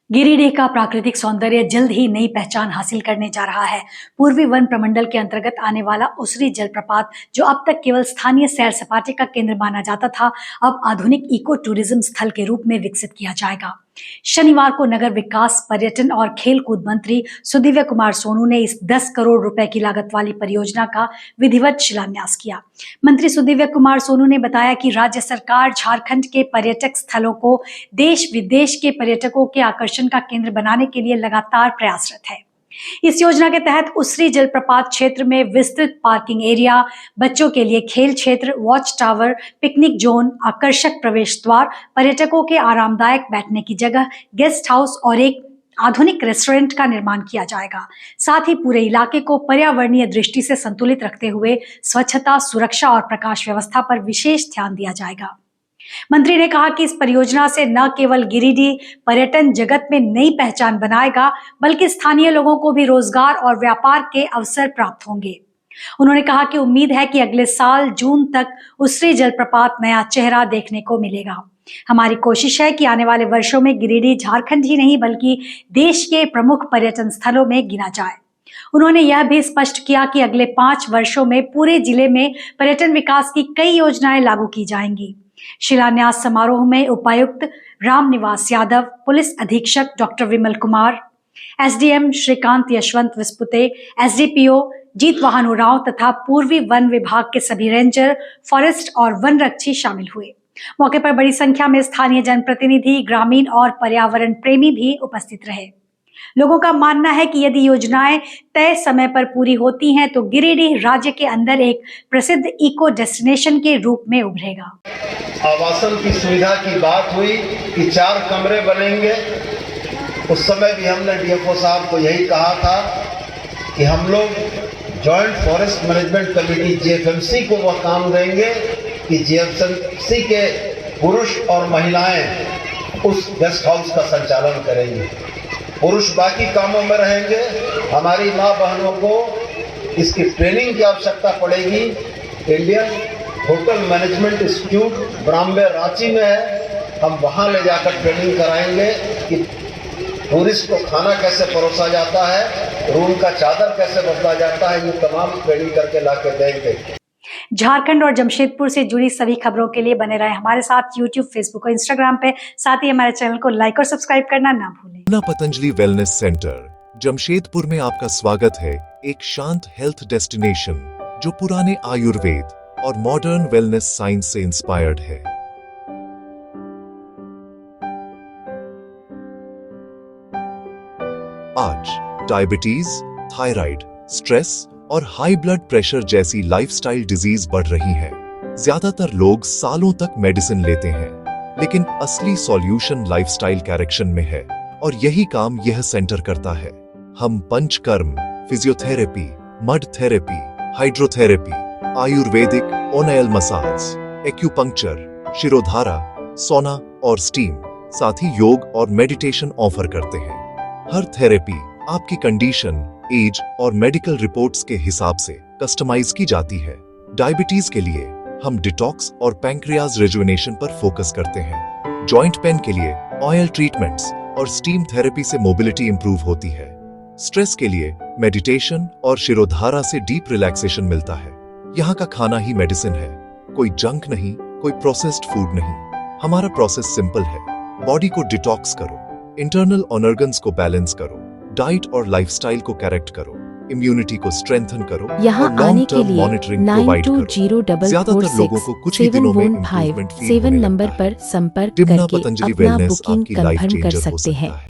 गिरिडीह का प्राकृतिक सौंदर्य जल्द ही नई पहचान हासिल करने जा रहा है। पूर्वी वन प्रमंडल के अंतर्गत आने वाला उसरी जलप्रपात, जो अब तक केवल स्थानीय सैर सपाटे का केंद्र माना जाता था, अब आधुनिक इको टूरिज्म स्थल के रूप में विकसित किया जाएगा। शनिवार को नगर विकास, पर्यटन और खेलकूद मंत्री सुदिव्य कुमार सोनू ने इस 10 करोड़ रुपए की लागत वाली परियोजना का विधिवत शिलान्यास किया। मंत्री सुदिव्य कुमार सोनू ने बताया कि राज्य सरकार झारखंड के पर्यटक स्थलों को देश विदेश के पर्यटकों के आकर्षण का केंद्र बनाने के लिए लगातार प्रयासरत है। इस योजना के तहत उसरी जलप्रपात क्षेत्र में विस्तृत पार्किंग एरिया, बच्चों के लिए खेल क्षेत्र, वॉच टावर, पिकनिक जोन, आकर्षक प्रवेश द्वार, पर्यटकों के आरामदायक बैठने की जगह, गेस्ट हाउस और एक आधुनिक रेस्टोरेंट का निर्माण किया जाएगा। साथ ही पूरे इलाके को पर्यावरणीय दृष्टि से संतुलित रखते हुए स्वच्छता, सुरक्षा और प्रकाश व्यवस्था पर विशेष ध्यान दिया जाएगा। मंत्री ने कहा कि इस परियोजना से न केवल गिरिडीह पर्यटन जगत में नई पहचान बनाएगा, बल्कि स्थानीय लोगों को भी रोजगार और व्यापार के अवसर प्राप्त होंगे। उन्होंने कहा कि उम्मीद है कि अगले साल जून तक उसरी जलप्रपात नया चेहरा देखने को मिलेगा। हमारी कोशिश है कि आने वाले वर्षों में गिरिडीह झारखंड ही नहीं बल्कि देश के प्रमुख पर्यटन स्थलों में गिना जाए। उन्होंने यह भी स्पष्ट किया कि अगले 5 वर्षों में पूरे जिले में पर्यटन विकास की कई योजनाएं लागू की जाएंगी। शिलान्यास समारोह में उपायुक्त रामनिवास यादव, पुलिस अधीक्षक doctor Vimal Kumar, SDM Shrikant Yashwant Vispute, SDPO जीत वाहन उरांव तथा पूर्वी वन विभाग के सभी रेंजर, फॉरेस्ट और वन रक्षी शामिल हुए। मौके पर बड़ी संख्या में स्थानीय जनप्रतिनिधि, ग्रामीण और पर्यावरण प्रेमी भी उपस्थित रहे। लोगों का मानना है कि यदि योजनाएं तय समय पर पूरी होती हैं तो गिरिडीह राज्य के अंदर एक प्रसिद्ध इको डेस्टिनेशन के रूप में उभरेगा। आवासन की सुविधा की बात हुई कि 4 कमरे बनेंगे। उस समय भी हमने डीएफओ साहब को यही कहा था कि हम लोग जॉइंट फॉरेस्ट मैनेजमेंट कमेटी जीएफएमसी को वह काम देंगे कि जीएफएमसी के पुरुष और महिलाएं उस गेस्ट हाउस का संचालन करेंगे। पुरुष बाकी कामों में रहेंगे। हमारी माँ बहनों को इसकी ट्रेनिंग की आवश्यकता पड़ेगी। Indian hotel management institute Bombay Ranchi में है। हम वहाँ ले जाकर ट्रेनिंग कराएंगे कि टूरिस्ट को खाना कैसे परोसा जाता है, रूम का चादर कैसे बदला जाता है, ये तमाम ट्रेनिंग करके ला के देंगे। झारखंड और जमशेदपुर से जुड़ी सभी खबरों के लिए बने रहे हमारे साथ यूट्यूब, फेसबुक और इंस्टाग्राम पे। साथ ही हमारे चैनल को लाइक और सब्सक्राइब करना ना भूलें। पतंजलि वेलनेस सेंटर जमशेदपुर में आपका स्वागत है। एक शांत हेल्थ डेस्टिनेशन जो पुराने आयुर्वेद और मॉडर्न वेलनेस साइंस से इंस्पायर्ड है। आज डायबिटीज, थायराइड, स्ट्रेस और हाई ब्लड प्रेशर जैसी लाइफस्टाइल डिजीज बढ़ रही है। ज्यादातर लोग सालों तक मेडिसिन लेते हैं, लेकिन असली सॉल्यूशन लाइफस्टाइल करेक्शन में है और यही काम यह सेंटर करता है। हम panchakarma, physiotherapy, mud therapy, hydrotherapy, Ayurvedic O'Neill massage, acupuncture, shirodhara, सोना और स्टीम, साथ ही योग और मेडिटेशन ऑफर करते हैं। हर थेरेपी आपकी कंडीशन, एज और मेडिकल रिपोर्ट्स के हिसाब से कस्टमाइज की जाती है। डायबिटीज के लिए हम डिटॉक्स और पैंक्रियाज रेजुवेनेशन पर फोकस करते हैं। जॉइंट पेन के लिए ऑयल ट्रीटमेंट्स और स्टीम थेरेपी से मोबिलिटी इंप्रूव होती है। स्ट्रेस के लिए मेडिटेशन और शिरोधारा से डीप रिलैक्सेशन मिलता है। यहाँ का खाना ही मेडिसिन है। कोई जंक नहीं, कोई प्रोसेस्ड फूड नहीं। हमारा प्रोसेस सिंपल है। बॉडी को डिटॉक्स करो, इंटरनल ऑर्गन्स को बैलेंस करो, डाइट और लाइफस्टाइल को करेक्ट करो, इम्यूनिटी को स्ट्रेंथन करो यहाँ और लॉन्ग टर्म मॉनिटरिंग प्रोवाइड करो। ज्यादातर लोगों को कुछ ही दिनों में इंप्रूवमेंट फील होने लगता है। नंबर पर संपर्क डिम्ना करके पतंजलि अपना वेलनेस बुकिंग आपकी लाइफ कंफर्म कर चेंजर हो सकते सकता हैं। है।